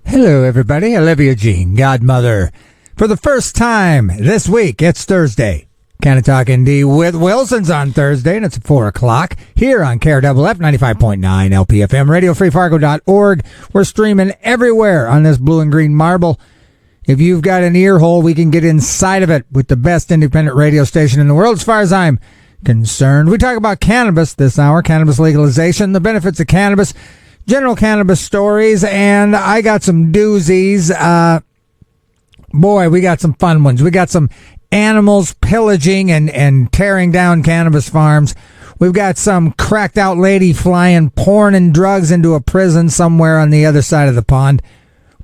Hello, everybody. Olivia Jean, Godmother. For the first time this week, it's Thursday. Canna-Talk ND with Wilson's on Thursday, and it's at 4 o'clock here on KRFF 95.9 LPFM, RadioFreeFargo.org. We're streaming everywhere on this blue and green marble. If you've got an ear hole, we can get inside of it with the best independent radio station in the world, as far as I'm concerned. We talk about cannabis this hour, cannabis legalization, the benefits of cannabis, general cannabis stories, and I got some doozies. Boy, we got some fun ones. We got some animals pillaging and tearing down cannabis farms. We've got some cracked out lady flying porn and drugs into a prison somewhere on the other side of the pond.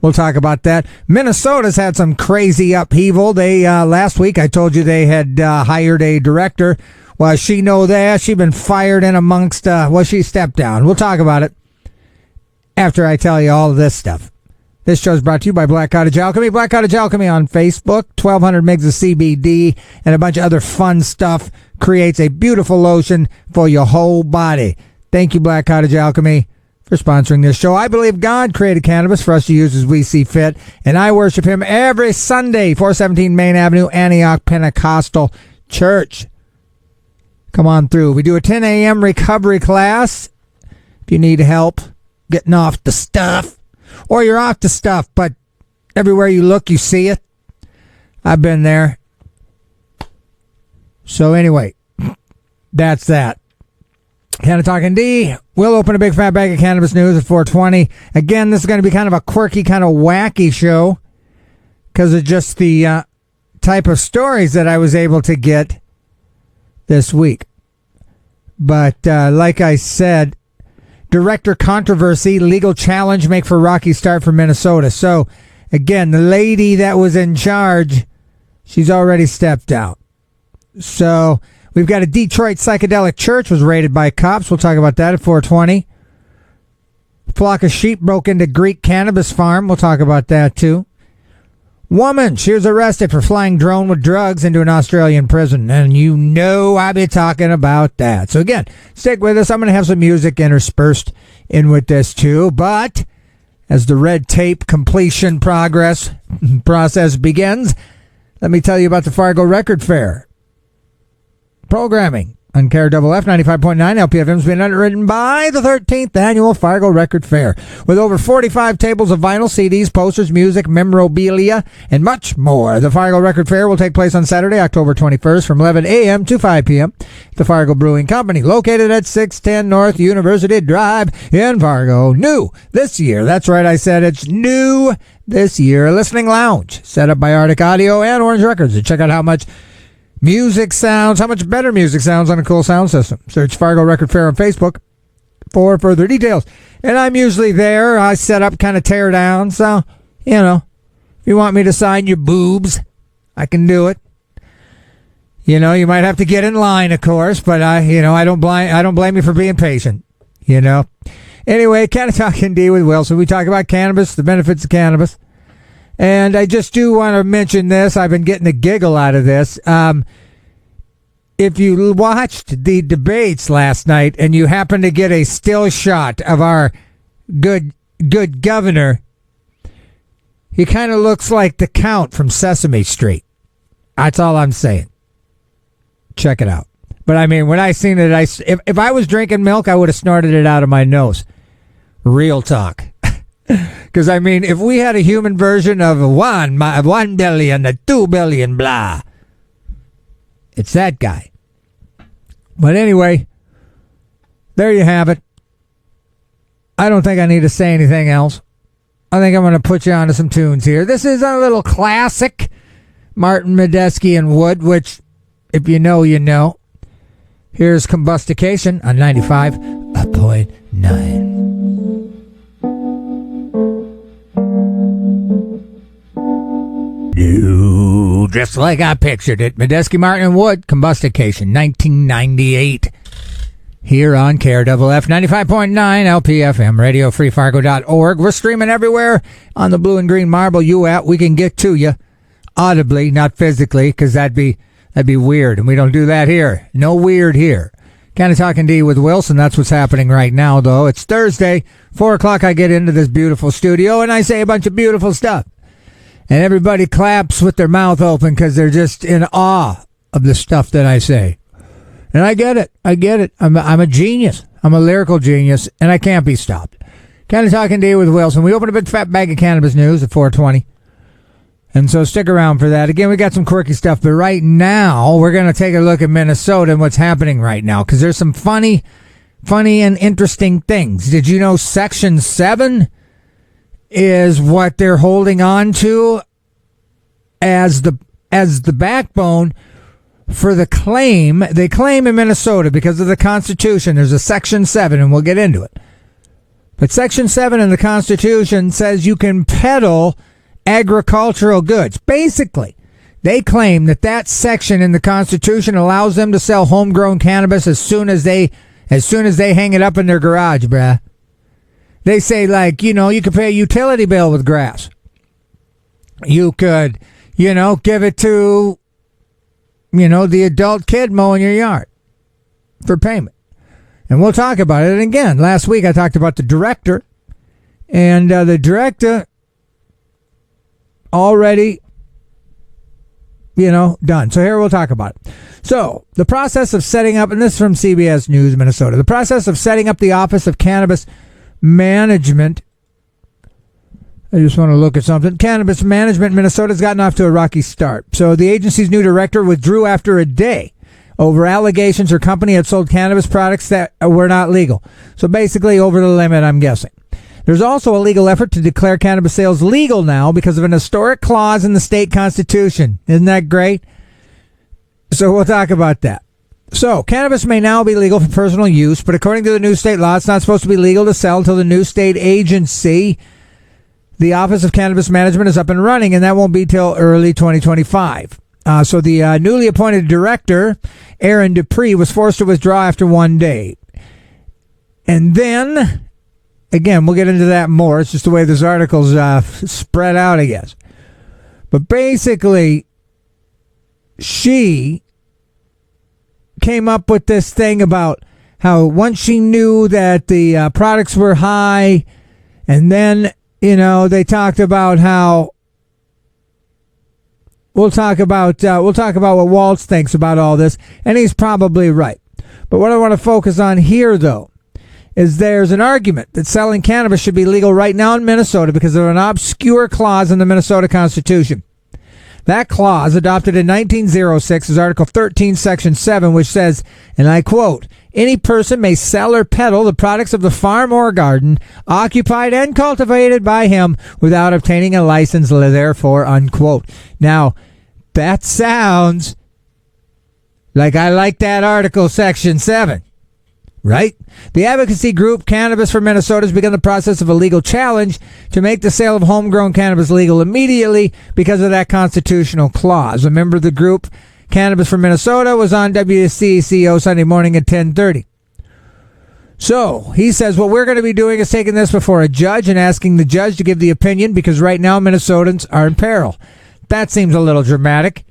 We'll talk about that. Minnesota's had some crazy upheaval. They last week I told you they had hired a director. Well, she know that. She's been fired in amongst, she stepped down. We'll talk about it after I tell you all of this stuff. This show is brought to you by Black Cottage Alchemy. Black Cottage Alchemy on Facebook. 1,200 megs of CBD and a bunch of other fun stuff. Creates a beautiful lotion for your whole body. Thank you, Black Cottage Alchemy, for sponsoring this show. I believe God created cannabis for us to use as we see fit, and I worship him every Sunday, 417 Main Avenue, Antioch Pentecostal Church. Come on through. We do a 10 a.m. recovery class. If you need help getting off the stuff, or you're off the stuff, but everywhere you look, you see it. I've been there. So anyway, that's that. Canna-Talk ND. We'll open a big fat bag of cannabis news at 4:20. Again, this is going to be kind of a quirky, kind of wacky show because of just the type of stories that I was able to get this week. But like I said, director controversy, legal challenge make for rocky start for Minnesota. So again, the lady that was in charge, she's already stepped out. So we've got a Detroit psychedelic church was raided by cops. We'll talk about that at 4:20. Flock of sheep broke into Greek cannabis farm. We'll talk about that too. Woman, she was arrested for flying drone with drugs into an Australian prison. And you know I'll be talking about that. So again, stick with us. I'm going to have some music interspersed in with this too. But as the red tape completion process begins, let me tell you about the Fargo Record Fair. Programming on KRFF 95.9 LPFM has been underwritten by the 13th Annual Fargo Record Fair. With over 45 tables of vinyl, CDs, posters, music, memorabilia, and much more. The Fargo Record Fair will take place on Saturday, October 21st from 11 a.m. to 5 p.m. The Fargo Brewing Company, located at 610 North University Drive in Fargo. New this year. That's right, I said it's new this year. A listening lounge set up by Arctic Audio and Orange Records. Check out how much better music sounds on a cool sound system. Search Fargo Record Fair on Facebook for further details. And I'm usually there. I set up, kind of tear down. So, if you want me to sign your boobs, I can do it. You might have to get in line, of course, but I don't blame you for being patient. Anyway, Canna-Talk ND with Wilson. We talk about cannabis, the benefits of cannabis. And I just do want to mention this. I've been getting a giggle out of this. If you watched the debates last night and you happen to get a still shot of our good governor, he kind of looks like the Count from Sesame Street. That's all I'm saying. Check it out. But I mean, when I seen it, if I was drinking milk, I would have snorted it out of my nose. Real talk. Because, I mean, if we had a human version of 1 billion, 2 billion, blah, it's that guy. But anyway, there you have it. I don't think I need to say anything else. I think I'm going to put you on to some tunes here. This is a little classic, Martin Medeski and Wood, which, if you know, you know. Here's Combustication on 95.9. No, just like I pictured it. Medeski, Martin, and Wood, Combustication, 1998. Here on KRFF 95.9 LPFM, RadioFreeFargo.org. We're streaming everywhere on the blue and green marble we can get to you audibly, not physically, because that'd be weird, and we don't do that here. No weird here. Canna-Talk ND with Wilson. That's what's happening right now, though. It's Thursday, 4 o'clock. I get into this beautiful studio, and I say a bunch of beautiful stuff. And everybody claps with their mouth open because they're just in awe of the stuff that I say. And I get it. I'm a genius. I'm a lyrical genius, and I can't be stopped. Canna-Talk ND with Wilson. We open a big fat bag of cannabis news at 4:20. And so stick around for that. Again, we got some quirky stuff, but right now we're going to take a look at Minnesota and what's happening right now, because there's some funny and interesting things. Did you know Section 7 is what they're holding on to as the backbone for the claim? They claim in Minnesota because of the Constitution. There's a Section 7, and we'll get into it. But Section 7 in the Constitution says you can peddle agricultural goods. Basically, they claim that section in the Constitution allows them to sell homegrown cannabis as soon as they hang it up in their garage, bruh. They say, like, you could pay a utility bill with grass. You could, give it to, the adult kid mowing your yard for payment. And we'll talk about it. And again, last week I talked about the director, and the director already, done. So here we'll talk about it. So the process of setting up, and this is from CBS News, Minnesota, the process of setting up the Office of Cannabis Management. I just want to look at something. Cannabis Management in Minnesota has gotten off to a rocky start. So the agency's new director withdrew after a day over allegations her company had sold cannabis products that were not legal. So basically over the limit, I'm guessing. There's also a legal effort to declare cannabis sales legal now because of an historic clause in the state constitution. Isn't that great? So we'll talk about that. So cannabis may now be legal for personal use, but according to the new state law, it's not supposed to be legal to sell until the new state agency, the Office of Cannabis Management, is up and running, and that won't be till early 2025. So the newly appointed director, Aaron Dupree, was forced to withdraw after one day. And then, again, we'll get into that more. It's just the way this article's spread out, I guess. But basically, she came up with this thing about how once she knew that the products were high, and then, they talked about how we'll talk about what Waltz thinks about all this, and he's probably right. But what I want to focus on here, though, is there's an argument that selling cannabis should be legal right now in Minnesota because of an obscure clause in the Minnesota Constitution. That clause, adopted in 1906, is Article 13, Section 7, which says, and I quote, "Any person may sell or peddle the products of the farm or garden occupied and cultivated by him without obtaining a license therefore," unquote. Now, that sounds like I like that Article Section 7. Right? The advocacy group Cannabis for Minnesota has begun the process of a legal challenge to make the sale of homegrown cannabis legal immediately because of that constitutional clause. A member of the group, Cannabis for Minnesota, was on WCCO Sunday morning at 10:30. So he says what we're going to be doing is taking this before a judge and asking the judge to give the opinion because right now Minnesotans are in peril. That seems a little dramatic,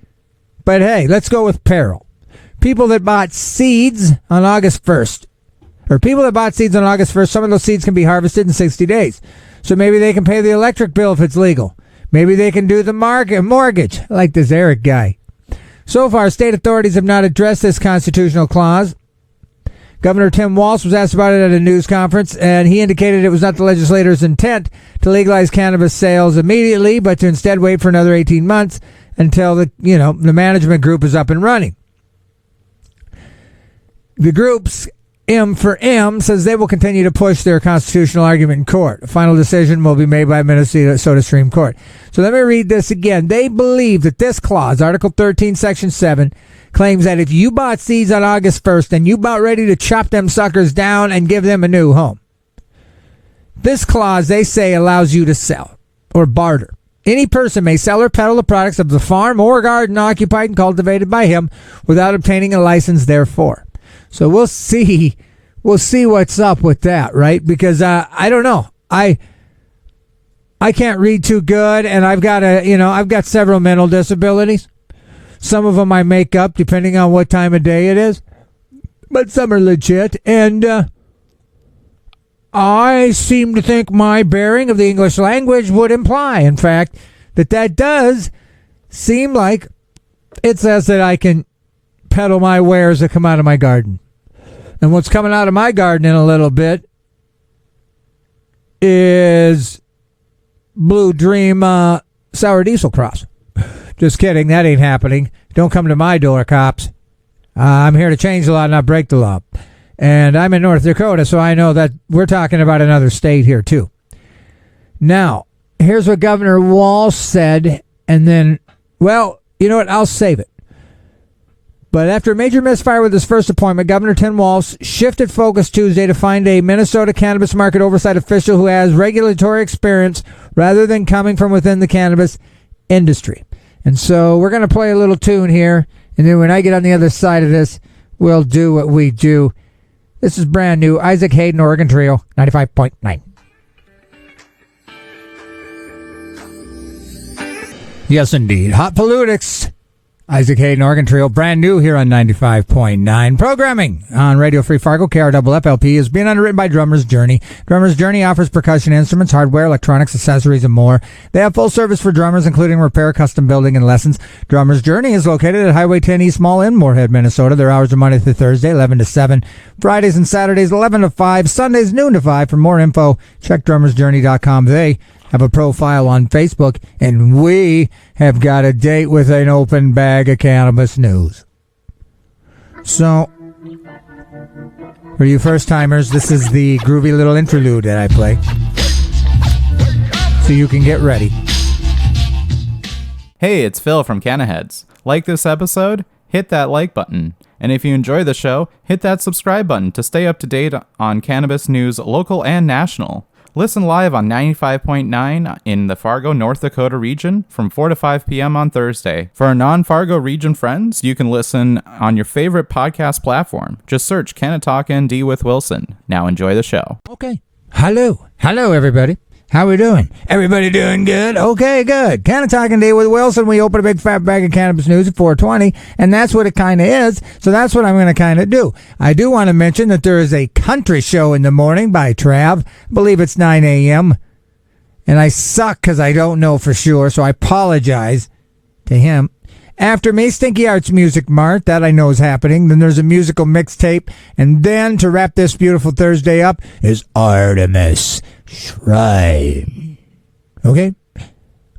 but hey, let's go with peril. People that bought seeds on August 1st, some of those seeds can be harvested in 60 days. So maybe they can pay the electric bill if it's legal. Maybe they can do the mortgage, like this Eric guy. So far, state authorities have not addressed this constitutional clause. Governor Tim Walz was asked about it at a news conference, and he indicated it was not the legislators' intent to legalize cannabis sales immediately, but to instead wait for another 18 months until the management group is up and running. The group's M for M says they will continue to push their constitutional argument in court. A final decision will be made by Minnesota Supreme Court. So let me read this again. They believe that this clause, Article 13, Section 7, claims that if you bought seeds on August 1st and you about ready to chop them suckers down and give them a new home, this clause, they say, allows you to sell or barter. Any person may sell or peddle the products of the farm or garden occupied and cultivated by him without obtaining a license therefor. So we'll see what's up with that, right? Because I don't know. I can't read too good, and I've got several mental disabilities. Some of them I make up depending on what time of day it is. but some are legit. And I seem to think my bearing of the English language would imply, in fact, that does seem like it says that I can peddle my wares that come out of my garden. And what's coming out of my garden in a little bit is Blue Dream Sour Diesel Cross. Just kidding, that ain't happening. Don't come to my door, cops. I'm here to change the law, not break the law. And I'm in North Dakota, so I know that we're talking about another state here, too. Now, here's what Governor Walsh said, and then, well, you know what? I'll save it. But after a major misfire with his first appointment, Governor Tim Walsh shifted focus Tuesday to find a Minnesota cannabis market oversight official who has regulatory experience rather than coming from within the cannabis industry. And so we're going to play a little tune here, and then when I get on the other side of this, we'll do what we do. This is brand new. Isaac Hayden, Oregon Trio, 95.9. Yes, indeed. Hot Politics. Isaac Hayden, Oregon Trio, brand new here on 95.9. Programming on Radio Free Fargo, KRFFLP, is being underwritten by Drummer's Journey. Drummer's Journey offers percussion instruments, hardware, electronics, accessories, and more. They have full service for drummers, including repair, custom building, and lessons. Drummer's Journey is located at Highway 10 East Mall in Moorhead, Minnesota. Their hours are Monday through Thursday, 11 to 7. Fridays and Saturdays, 11 to 5. Sundays, noon to 5. For more info, check drummersjourney.com. They have a profile on Facebook, and we have got a date with an open bag of cannabis news. So, for you first-timers, this is the groovy little interlude that I play, so you can get ready. Hey, it's Phil from Canna-Heads. Like this episode? Hit that like button. And if you enjoy the show, hit that subscribe button to stay up to date on cannabis news, local and national. Listen live on 95.9 in the Fargo, North Dakota region from 4 to 5 p.m. on Thursday. For our non-Fargo region friends, you can listen on your favorite podcast platform. Just search Canna-Talk ND with Wilson. Now enjoy the show. Okay. Hello, everybody. How we doing? Everybody doing good? Okay, good. Canna-Talk ND with Wilson. We open a big fat bag of cannabis news at 4:20, and that's what it kind of is. So that's what I'm going to kind of do. I do want to mention that there is a country show in the morning by Trav. I believe it's 9 a.m. And I suck because I don't know for sure, so I apologize to him. After me, Stinky Arts Music Mart. That I know is happening. Then there's a musical mixtape. And then, to wrap this beautiful Thursday up, is Artemis Shrine. Okay?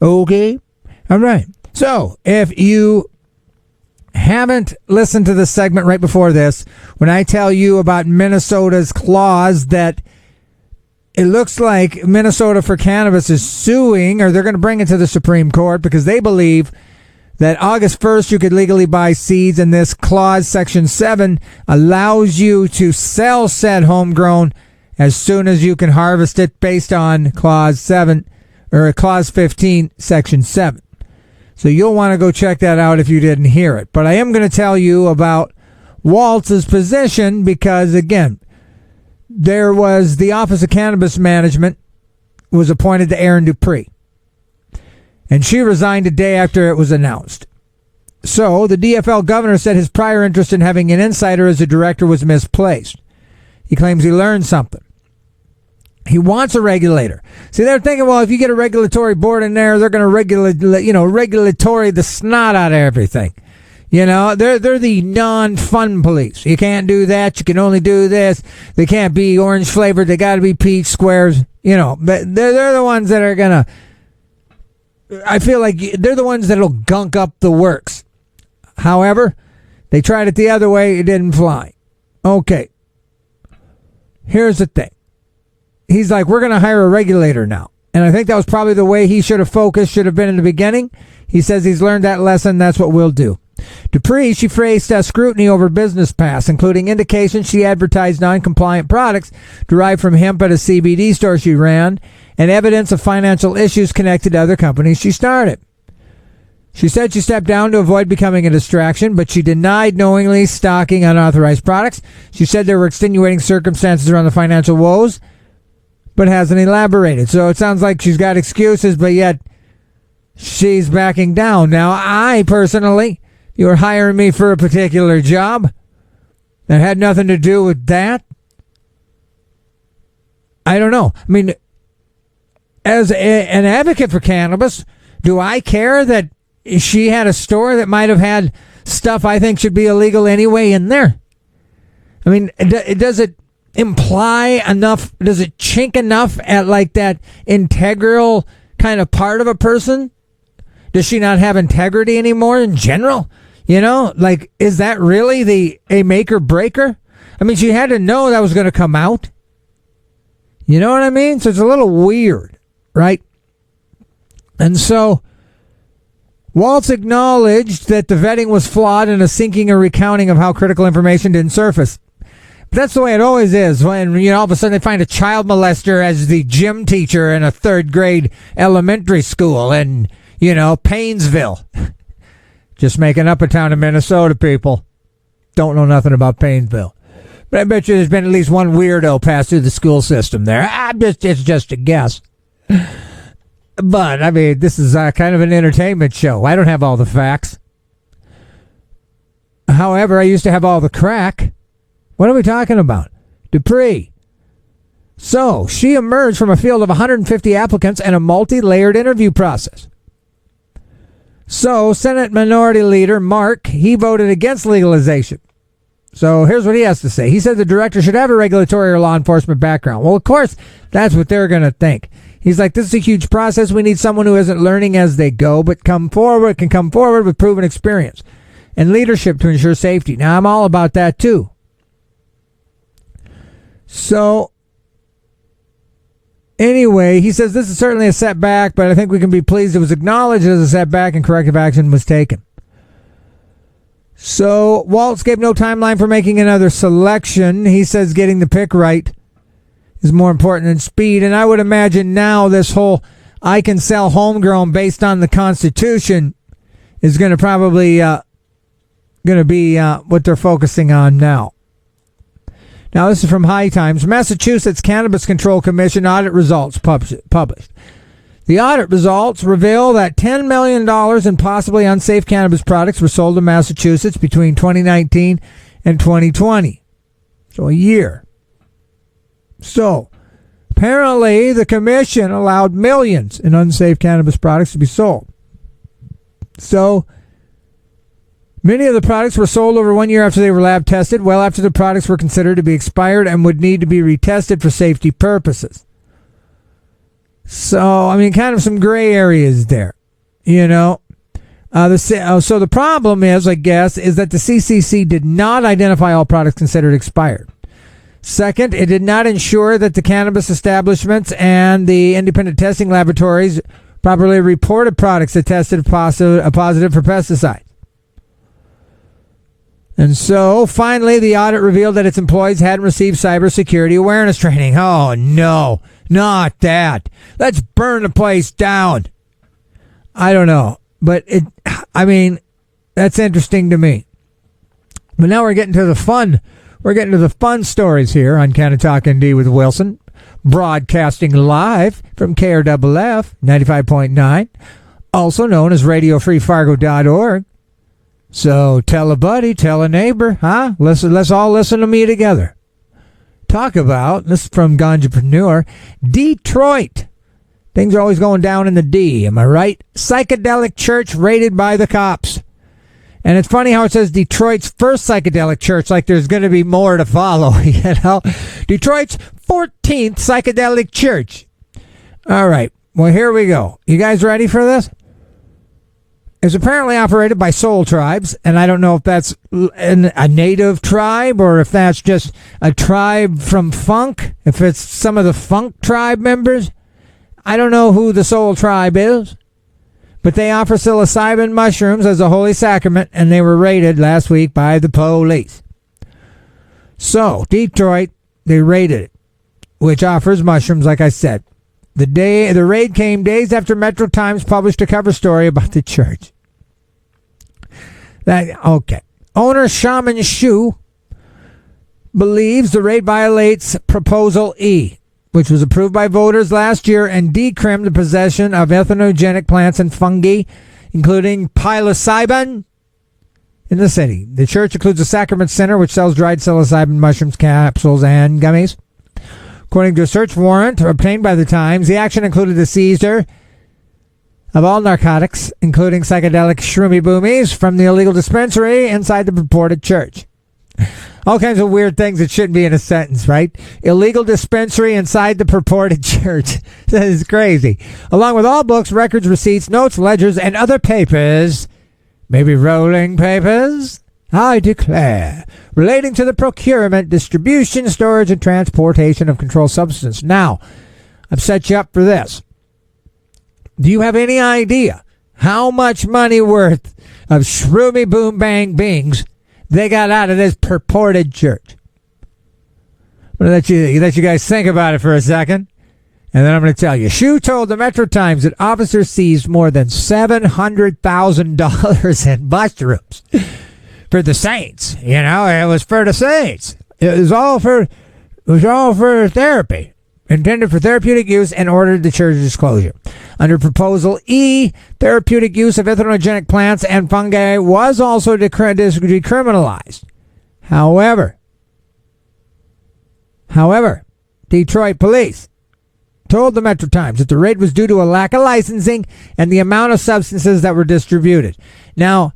All right. So, if you haven't listened to the segment right before this, when I tell you about Minnesota's clause that it looks like Minnesota for Cannabis is suing, or they're going to bring it to the Supreme Court because they believe that August 1st you could legally buy seeds, and this clause, Section 7, allows you to sell said homegrown as soon as you can harvest it based on Clause 7, or Clause 15, Section 7. So you'll want to go check that out if you didn't hear it. But I am going to tell you about Waltz's position because, again, there was the Office of Cannabis Management was appointed to Erin Dupree. And she resigned a day after it was announced. So, the DFL governor said his prior interest in having an insider as a director was misplaced. He claims he learned something. He wants a regulator. See, they're thinking, well, if you get a regulatory board in there, they're going to regulatory the snot out of everything. You know, they're the non-fun police. You can't do that. You can only do this. They can't be orange flavored. They got to be peach squares. You know, but they're the ones that are going to, I feel like they're the ones that'll gunk up the works. However, they tried it the other way. It didn't fly. Okay. Here's the thing. He's like, we're going to hire a regulator now. And I think that was probably the way he should have focused, should have been in the beginning. He says he's learned that lesson. That's what we'll do. Dupree, she faced scrutiny over business past, including indications she advertised non-compliant products derived from hemp at a CBD store she ran, and evidence of financial issues connected to other companies she started. She said she stepped down to avoid becoming a distraction, but she denied knowingly stocking unauthorized products. She said there were extenuating circumstances around the financial woes, but hasn't elaborated. So it sounds like she's got excuses, but yet she's backing down. Now, I personally, you're hiring me for a particular job, that had nothing to do with that? I don't know. I mean, as an advocate for cannabis, do I care that she had a store that might have had stuff I think should be illegal anyway in there? I mean, does it imply enough? Does it chink enough at like that integral kind of part of a person? Does she not have integrity anymore in general? You know, like, is that really a make or breaker? I mean, she had to know that was going to come out. You know what I mean? So it's a little weird, right? And so Waltz acknowledged that the vetting was flawed in a sinking or recounting of how critical information didn't surface. But that's the way it always is when, you know, all of a sudden they find a child molester as the gym teacher in a third grade elementary school in, you know, Paynesville. Just making up a town in Minnesota, people. Don't know nothing about Paynesville. But I bet you there's been at least one weirdo pass through the school system there. It's just a guess. But, I mean, this is kind of an entertainment show. I don't have all the facts. However, I used to have all the crack. What are we talking about? Dupree. So, she emerged from a field of 150 applicants and a multi-layered interview process. So, Senate Minority Leader Mark, he voted against legalization. So here's what he has to say. He said the director should have a regulatory or law enforcement background. Well, of course, that's what they're going to think. He's like, this is a huge process. We need someone who isn't learning as they go, but can come forward with proven experience and leadership to ensure safety. Now, I'm all about that, too. So, anyway, he says this is certainly a setback, but I think we can be pleased it was acknowledged as a setback and corrective action was taken. So, Waltz gave no timeline for making another selection. He says getting the pick right is more important than speed. And I would imagine now this whole I can sell homegrown based on the Constitution is going to probably be what they're focusing on now. Now, this is from High Times. Massachusetts Cannabis Control Commission audit results published. The audit results reveal that $10 million in possibly unsafe cannabis products were sold in Massachusetts between 2019 and 2020. So a year. So, apparently the commission allowed millions in unsafe cannabis products to be sold. So, many of the products were sold over 1 year after they were lab tested, well after the products were considered to be expired and would need to be retested for safety purposes. So, I mean, kind of some gray areas there, you know. So the problem is, I guess, is that the CCC did not identify all products considered expired. Second, it did not ensure that the cannabis establishments and the independent testing laboratories properly reported products that tested positive for pesticides. And so, finally, the audit revealed that its employees hadn't received cybersecurity awareness training. Oh, no, not that. Let's burn the place down. I don't know. But, that's interesting to me. But now we're getting to the fun. We're getting to the fun stories here on Canna-Talk ND with Wilson. Broadcasting live from KRFF 95.9. Also known as RadioFreeFargo.org. So tell a buddy, tell a neighbor, huh? Let's all listen to me together. Talk about, this is from Ganjapreneur, Detroit. Things are always going down in the D, am I right? Psychedelic church raided by the cops. And it's funny how it says Detroit's first psychedelic church, like there's going to be more to follow, you know? Detroit's 14th psychedelic church. All right, well, here we go. You guys ready for this? It's apparently operated by soul tribes, and I don't know if that's a native tribe or if that's just a tribe from funk, if it's some of the funk tribe members. I don't know who the soul tribe is, but they offer psilocybin mushrooms as a holy sacrament, and they were raided last week by the police. So, Detroit, they raided it, which offers mushrooms, like I said. The raid came days after Metro Times published a cover story about the church. Okay. Owner Shaman Shu believes the raid violates Proposal E, which was approved by voters last year and decrimmed the possession of entheogenic plants and fungi, including psilocybin in the city. The church includes a Sacrament Center, which sells dried psilocybin mushrooms, capsules, and gummies. According to a search warrant obtained by the Times, the action included the seizure of all narcotics, including psychedelic shroomy boomies, from the illegal dispensary inside the purported church. All kinds of weird things that shouldn't be in a sentence, right? Illegal dispensary inside the purported church. That is crazy. Along with all books, records, receipts, notes, ledgers, and other papers, maybe rolling papers, I declare, relating to the procurement, distribution, storage, and transportation of controlled substance. Now, I've set you up for this. Do you have any idea how much money worth of shroomy boom bang bings they got out of this purported church? I'm going to let you guys think about it for a second, and then I'm going to tell you. Shu told the Metro Times that officers seized more than $700,000 in mushrooms for the Saints. You know, it was for the Saints. It was all for therapy, intended for therapeutic use, and ordered the church's closure. Under Proposal E, therapeutic use of ethylogenic plants and fungi was also decriminalized. However, Detroit police told the Metro Times that the raid was due to a lack of licensing and the amount of substances that were distributed. Now,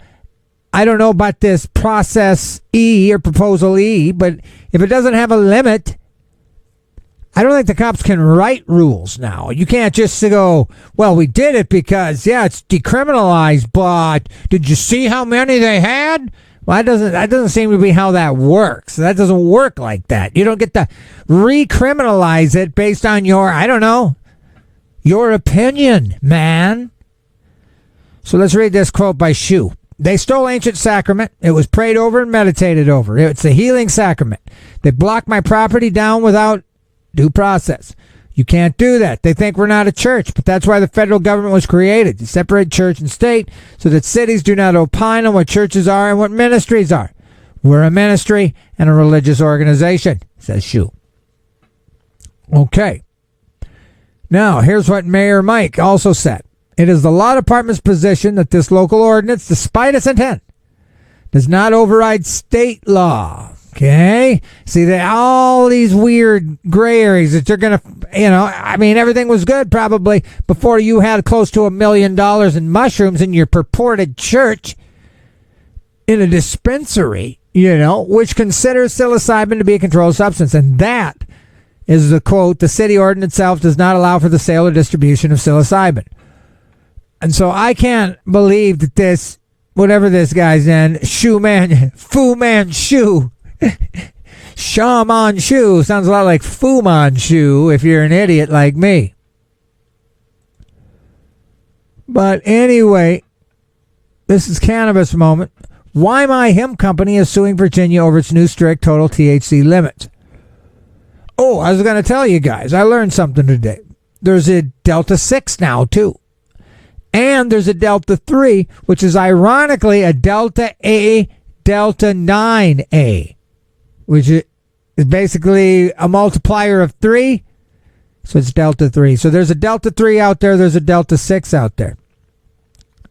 I don't know about this Process E or Proposal E, but if it doesn't have a limit, I don't think the cops can write rules now. You can't just go, well, we did it because, yeah, it's decriminalized, but did you see how many they had? Well, that doesn't seem to be how that works. That doesn't work like that. You don't get to recriminalize it based on your opinion, man. So let's read this quote by Shu. They stole ancient sacrament. It was prayed over and meditated over. It's a healing sacrament. They blocked my property down without due process. You can't do that. They think we're not a church, but that's why the federal government was created, to separate church and state so that cities do not opine on what churches are and what ministries are. We're a ministry and a religious organization, says Shu. Okay. Now, here's what Mayor Mike also said. It is the law department's position that this local ordinance, despite its intent, does not override state law. Okay? See, all these weird gray areas that you're going to, everything was good probably before you had close to $1 million in mushrooms in your purported church in a dispensary, which considers psilocybin to be a controlled substance. And that is the quote, the city ordinance itself does not allow for the sale or distribution of psilocybin. And so I can't believe that this, whatever this guy's in, Fu Manchu, Shaman Shu, sounds a lot like Fu Manchu if you're an idiot like me. But anyway, this is cannabis moment. Why My Hemp Company is suing Virginia over its new strict total THC limits. Oh, I was going to tell you guys, I learned something today. There's a Delta 6 now, too. And there's a Delta 3, which is ironically a Delta A, Delta 9A, which is basically a multiplier of 3. So it's Delta 3. So there's a Delta 3 out there. There's a Delta 6 out there.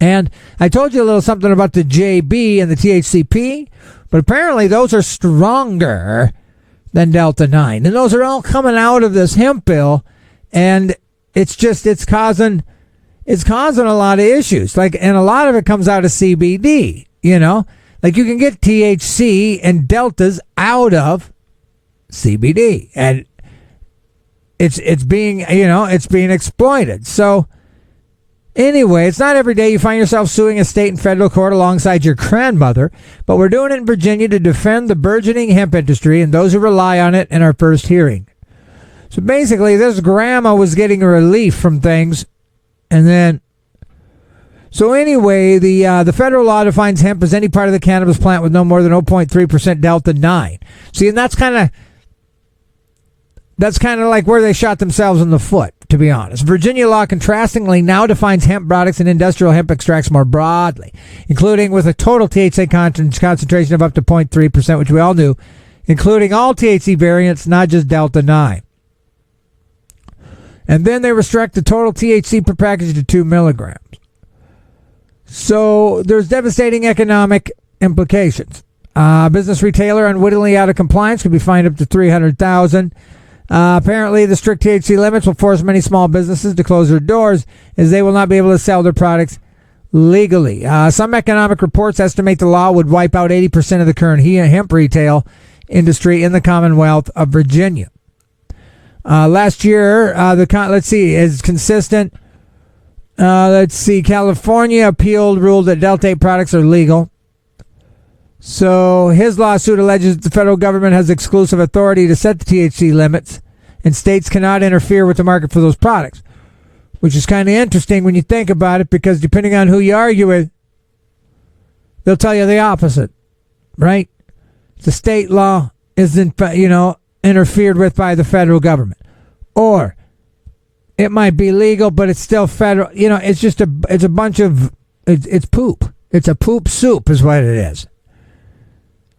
And I told you a little something about the JB and the THCP, but apparently those are stronger than Delta 9. And those are all coming out of this hemp bill. And it's causing a lot of issues. And a lot of it comes out of CBD, Like you can get THC and deltas out of CBD, and it's being exploited. So anyway, it's not every day you find yourself suing a state and federal court alongside your grandmother, but we're doing it in Virginia to defend the burgeoning hemp industry and those who rely on it in our first hearing. So basically, this grandma was getting a relief from things, and then. So anyway, the federal law defines hemp as any part of the cannabis plant with no more than 0.3% Delta 9. See, and that's kind of like where they shot themselves in the foot, to be honest. Virginia law, contrastingly, now defines hemp products and industrial hemp extracts more broadly, including with a total THC concentration of up to 0.3%, which we all knew, including all THC variants, not just Delta 9. And then they restrict the total THC per package to 2 milligrams. So there's devastating economic implications. Business retailer unwittingly out of compliance could be fined up to $300,000. Apparently, the strict THC limits will force many small businesses to close their doors as they will not be able to sell their products legally. Some economic reports estimate the law would wipe out 80% of the current hemp retail industry in the Commonwealth of Virginia. Last year, is consistent. California appealed, ruled that Delta 8 products are legal. So his lawsuit alleges that the federal government has exclusive authority to set the THC limits, and states cannot interfere with the market for those products, which is kind of interesting when you think about it, because depending on who you argue with, they'll tell you the opposite, right? The state law isn't, interfered with by the federal government, or it might be legal, but it's still federal. It's a bunch of, it's poop. It's a poop soup is what it is.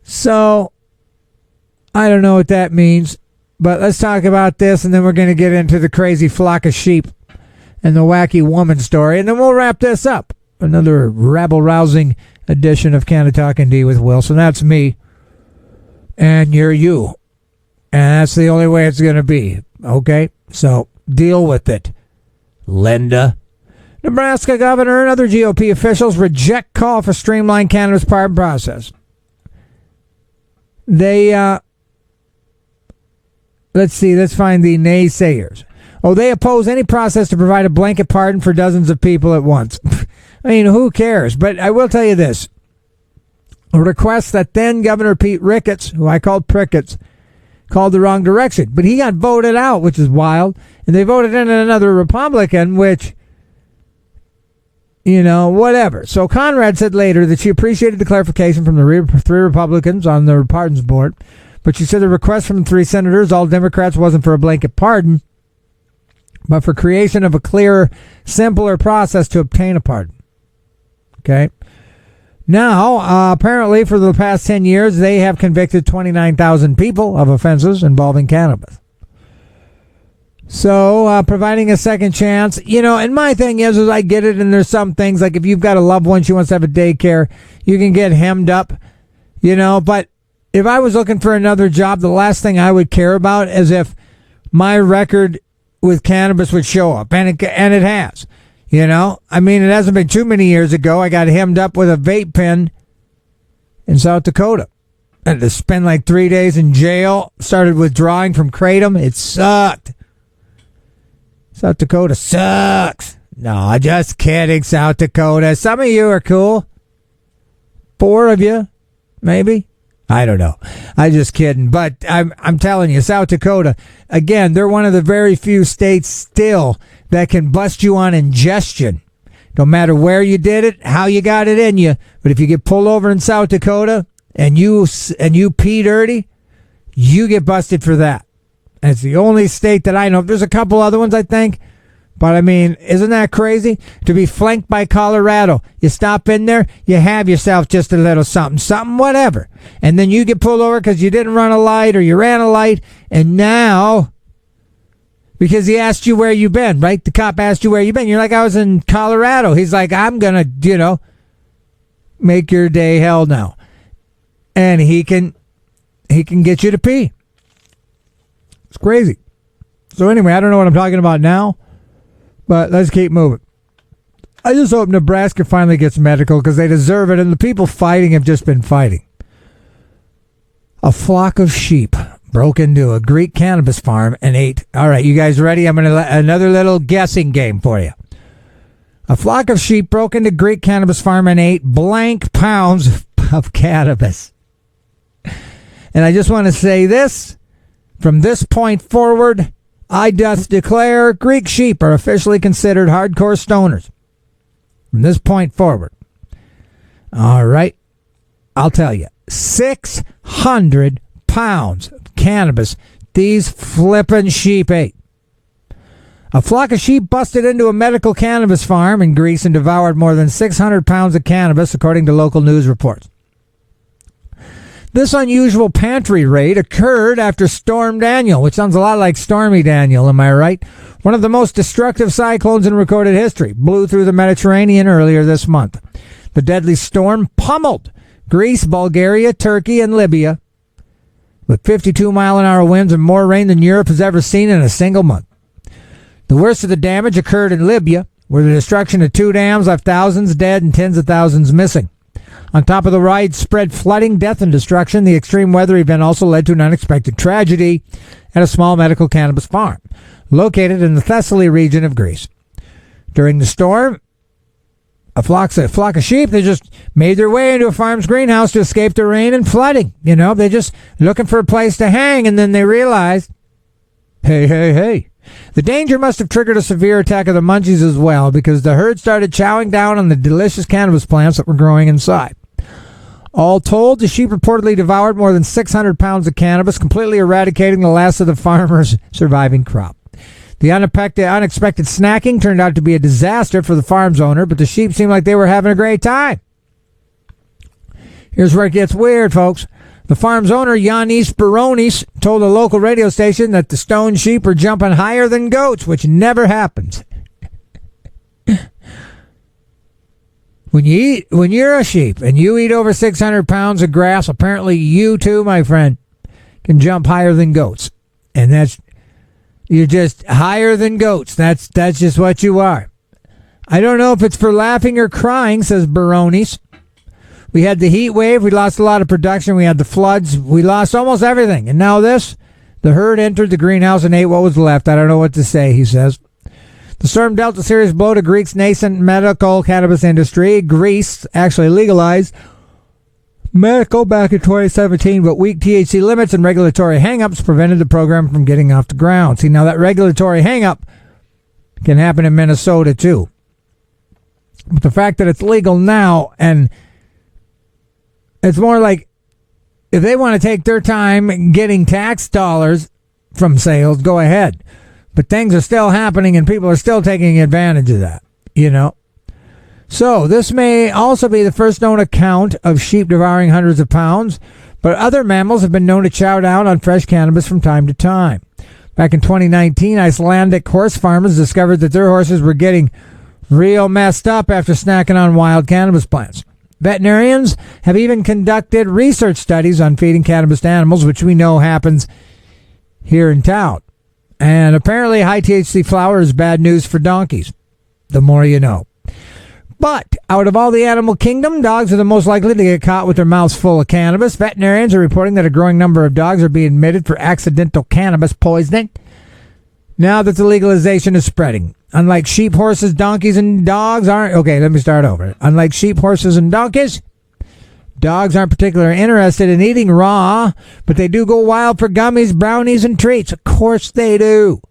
So, I don't know what that means, but let's talk about this, and then we're going to get into the crazy flock of sheep and the wacky woman story, and then we'll wrap this up. Another rabble-rousing edition of Canna-Talk ND with Wilson. That's me, and you're you, and that's the only way it's going to be, okay? So, deal with it, Linda. Nebraska governor and other GOP officials reject call for streamlined cannabis pardon process. They, let's find the naysayers. They oppose any process to provide a blanket pardon for dozens of people at once. I mean, who cares? But I will tell you this. A request that then Governor Pete Ricketts, who I called Pricketts, called the wrong direction. But he got voted out, which is wild. And they voted in another Republican, which, whatever. So Conrad said later that she appreciated the clarification from the three Republicans on the pardons board, but she said the request from the three senators, all Democrats, wasn't for a blanket pardon, but for creation of a clearer, simpler process to obtain a pardon. Okay? Now, apparently for the past 10 years, they have convicted 29,000 people of offenses involving cannabis. So, providing a second chance, and my thing is I get it, and there's some things, like if you've got a loved one, she wants to have a daycare, you can get hemmed up, but if I was looking for another job, the last thing I would care about is if my record with cannabis would show up, and it has, I mean, it hasn't been too many years ago, I got hemmed up with a vape pen in South Dakota. I had to spend like 3 days in jail, started withdrawing from Kratom, it sucked. South Dakota sucks. No, just kidding, South Dakota. Some of you are cool. 4 of you, maybe. I don't know. I'm just kidding. But I'm telling you, South Dakota, again, they're one of the very few states still that can bust you on ingestion. No matter where you did it, how you got it in you. But if you get pulled over in South Dakota and you pee dirty, you get busted for that. And it's the only state that I know. There's a couple other ones, I think. But, I mean, isn't that crazy? To be flanked by Colorado. You stop in there, you have yourself just a little something, whatever. And then you get pulled over because you didn't run a light or you ran a light. And now, because he asked you where you been, right? The cop asked you where you been. You're like, I was in Colorado. He's like, I'm going to, make your day hell now. And he can get you to pee. It's crazy. So anyway, I don't know what I'm talking about now, but let's keep moving. I just hope Nebraska finally gets medical because they deserve it, and the people fighting have just been fighting. A flock of sheep broke into a Greek cannabis farm and ate. All right, you guys ready? I'm going to another little guessing game for you. A flock of sheep broke into Greek cannabis farm and ate blank pounds of cannabis. And I just want to say this. From this point forward, I doth declare Greek sheep are officially considered hardcore stoners. From this point forward. All right. I'll tell you. 600 pounds of cannabis these flippin' sheep ate. A flock of sheep busted into a medical cannabis farm in Greece and devoured more than 600 pounds of cannabis, according to local news reports. This unusual pantry raid occurred after Storm Daniel, which sounds a lot like Stormy Daniel, am I right? One of the most destructive cyclones in recorded history, blew through the Mediterranean earlier this month. The deadly storm pummeled Greece, Bulgaria, Turkey, and Libya, with 52-mile-an-hour winds and more rain than Europe has ever seen in a single month. The worst of the damage occurred in Libya, where the destruction of 2 dams left thousands dead and tens of thousands missing. On top of the widespread flooding, death, and destruction, the extreme weather event also led to an unexpected tragedy at a small medical cannabis farm located in the Thessaly region of Greece. During the storm, a flock of sheep, they just made their way into a farm's greenhouse to escape the rain and flooding. You know, they're just looking for a place to hang, and then they realized, hey, the danger must have triggered a severe attack of the munchies as well, because the herd started chowing down on the delicious cannabis plants that were growing inside. All told, the sheep reportedly devoured more than 600 pounds of cannabis, completely eradicating the last of the farmer's surviving crop. The unexpected snacking turned out to be a disaster for the farm's owner, but the sheep seemed like they were having a great time. Here's where it gets weird, folks. The farm's owner, Yanis Baronis, told a local radio station that the stone sheep were jumping higher than goats, which never happens. When you're a sheep and you eat over 600 pounds of grass, apparently you too, my friend, can jump higher than goats. And you're just higher than goats. That's just what you are. I don't know if it's for laughing or crying, says Baronis. We had the heat wave. We lost a lot of production. We had the floods. We lost almost everything. And now this, the herd entered the greenhouse and ate what was left. I don't know what to say, he says. The storm dealt a serious blow to Greece's nascent medical cannabis industry. Greece actually legalized medical back in 2017, but weak THC limits and regulatory hang-ups prevented the program from getting off the ground. See, now that regulatory hang-up can happen in Minnesota, too. But the fact that it's legal now, and it's more like if they want to take their time getting tax dollars from sales, go ahead. But things are still happening and people are still taking advantage of that, you know. So this may also be the first known account of sheep devouring hundreds of pounds, but other mammals have been known to chow down on fresh cannabis from time to time. Back in 2019, Icelandic horse farmers discovered that their horses were getting real messed up after snacking on wild cannabis plants. Veterinarians have even conducted research studies on feeding cannabis to animals, which we know happens here in town. And apparently high THC flower is bad news for donkeys. The more you know. But out of all the animal kingdom, dogs are the most likely to get caught with their mouths full of cannabis. Veterinarians are reporting that a growing number of dogs are being admitted for accidental cannabis poisoning now that the legalization is spreading. Unlike sheep, horses, donkeys, and dogs aren't... Okay, let me start over. Unlike sheep, horses, and donkeys, dogs aren't particularly interested in eating raw, but they do go wild for gummies, brownies, and treats. Of course they do.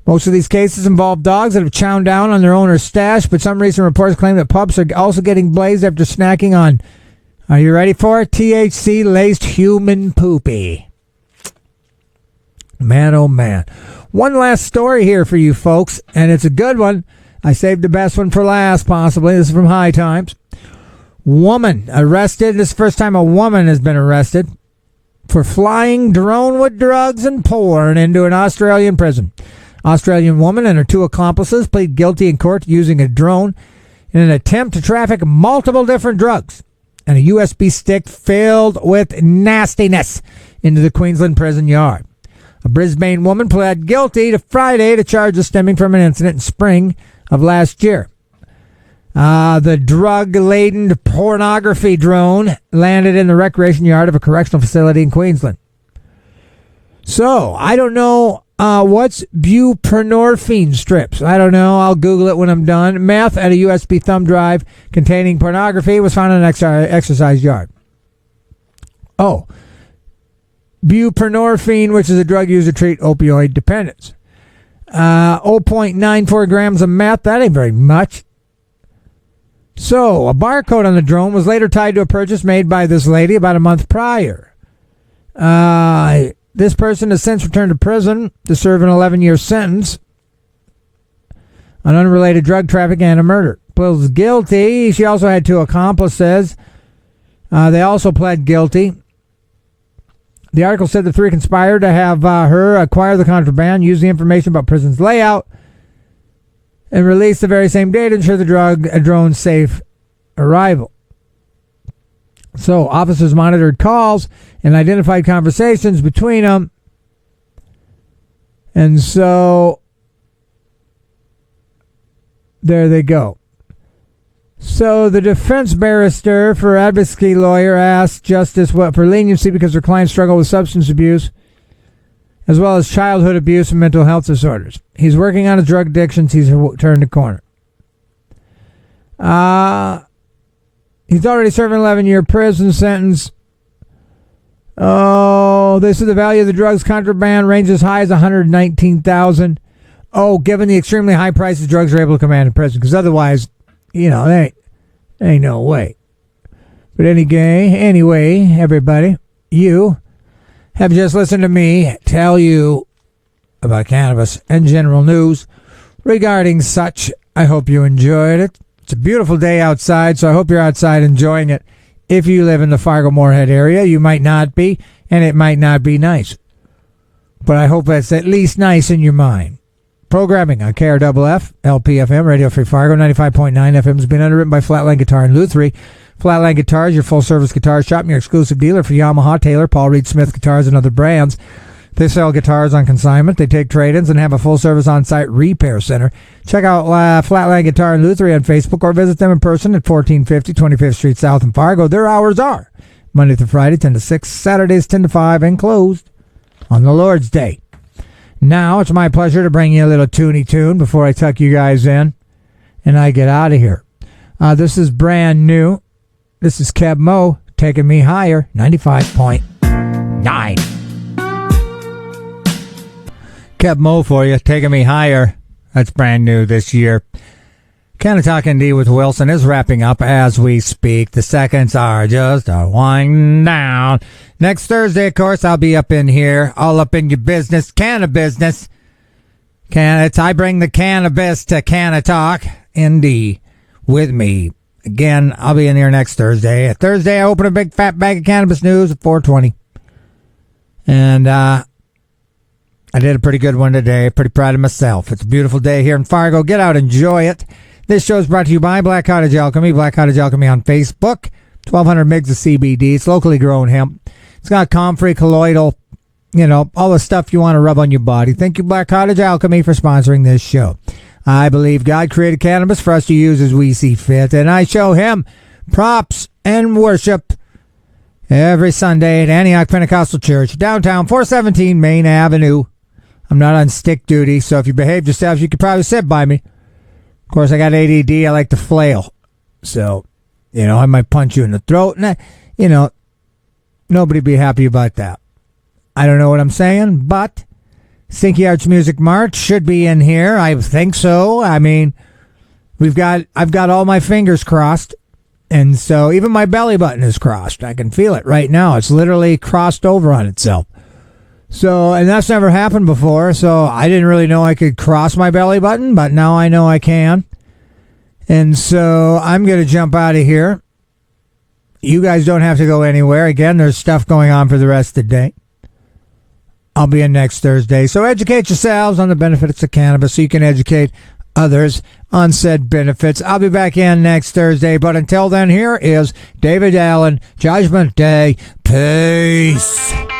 Most of these cases involve dogs that have chowed down on their owner's stash, but some recent reports claim that pups are also getting blazed after snacking on, are you ready for it? THC-laced human poopy. Man, oh man. One last story here for you folks, and it's a good one. I saved the best one for last, possibly. This is from High Times. Woman arrested. This is the first time a woman has been arrested for flying drone with drugs and porn into an Australian prison. Australian woman and her 2 accomplices plead guilty in court using a drone in an attempt to traffic multiple different drugs and a USB stick filled with nastiness into the Queensland prison yard. A Brisbane woman pled guilty to Friday to charges stemming from an incident in spring of last year. The drug-laden pornography drone landed in the recreation yard of a correctional facility in Queensland. So, I don't know what's buprenorphine strips. I don't know. I'll Google it when I'm done. Meth at a USB thumb drive containing pornography was found in an exercise yard. Oh. Buprenorphine, which is a drug used to treat opioid dependence. 0.94 grams of meth. That ain't very much. So, a barcode on the drone was later tied to a purchase made by this lady about a month prior. This person has since returned to prison to serve an 11-year sentence on unrelated drug trafficking and a murder. Pleads guilty. She also had 2 accomplices. They also pled guilty. The article said the 3 conspired to have her acquire the contraband, use the information about prison's layout, and release the very same day to ensure the drone safe arrival. So officers monitored calls and identified conversations between them. And so there they go. So the defense barrister for advocacy lawyer asked justice for leniency because her client struggled with substance abuse as well as childhood abuse and mental health disorders. He's working on his drug addictions. He's turned the corner. He's already serving an 11-year prison sentence. Oh, they said the value of the drugs contraband ranges as high as $119,000. Oh, given the extremely high prices drugs are able to command in prison, because otherwise, there ain't no way. But anyway, everybody, you have just listened to me tell you about cannabis and general news regarding such. I hope you enjoyed it. It's a beautiful day outside, so I hope you're outside enjoying it. If you live in the Fargo-Moorhead area, you might not be, and it might not be nice. But I hope it's at least nice in your mind. Programming on KRFF, LPFM, Radio Free Fargo, 95.9 FM has been underwritten by Flatline Guitar in Lutherie. Flatline Guitars, your full-service guitar shop and your exclusive dealer for Yamaha, Taylor, Paul Reed Smith guitars, and other brands. They sell guitars on consignment. They take trade-ins and have a full-service on-site repair center. Check out Flatline Guitar in Lutherie on Facebook or visit them in person at 1450 25th Street South in Fargo. Their hours are Monday through Friday, 10 to 6, Saturdays, 10 to 5, and closed on the Lord's Day. Now, it's my pleasure to bring you a little toony tune before I tuck you guys in and I get out of here. This is brand new. This is Keb Mo, Taking Me Higher, 95.9. Keb Mo for you, Taking Me Higher. That's brand new this year. Canna-Talk ND with Wilson is wrapping up as we speak. The seconds are just winding down. Next Thursday, of course, I'll be up in here, all up in your business, canna business. I bring the cannabis to Canna-Talk ND with me. Again, I'll be in here next Thursday. Thursday, I open a big fat bag of cannabis news at 4:20. And I did a pretty good one today. Pretty proud of myself. It's a beautiful day here in Fargo. Get out, enjoy it. This show is brought to you by Black Cottage Alchemy. Black Cottage Alchemy on Facebook. 1,200 mgs of CBD. It's locally grown hemp. It's got comfrey, colloidal, all the stuff you want to rub on your body. Thank you, Black Cottage Alchemy, for sponsoring this show. I believe God created cannabis for us to use as we see fit, and I show him props and worship every Sunday at Antioch Pentecostal Church, downtown 417 Main Avenue. I'm not on stick duty, so if you behave yourselves, you could probably sit by me. Of course, I got ADD. I like to flail. So, I might punch you in the throat. And, nobody be happy about that. I don't know what I'm saying, but Stinky Arts Music March should be in here. I think so. I mean, I've got all my fingers crossed. And so even my belly button is crossed. I can feel it right now. It's literally crossed over on itself. So, and that's never happened before, so I didn't really know I could cross my belly button, but now I know I can. And so I'm going to jump out of here. You guys don't have to go anywhere. Again, there's stuff going on for the rest of the day. I'll be in next Thursday. So educate yourselves on the benefits of cannabis so you can educate others on said benefits. I'll be back in next Thursday, but until then, here is David Allen, Judgment Day. Peace.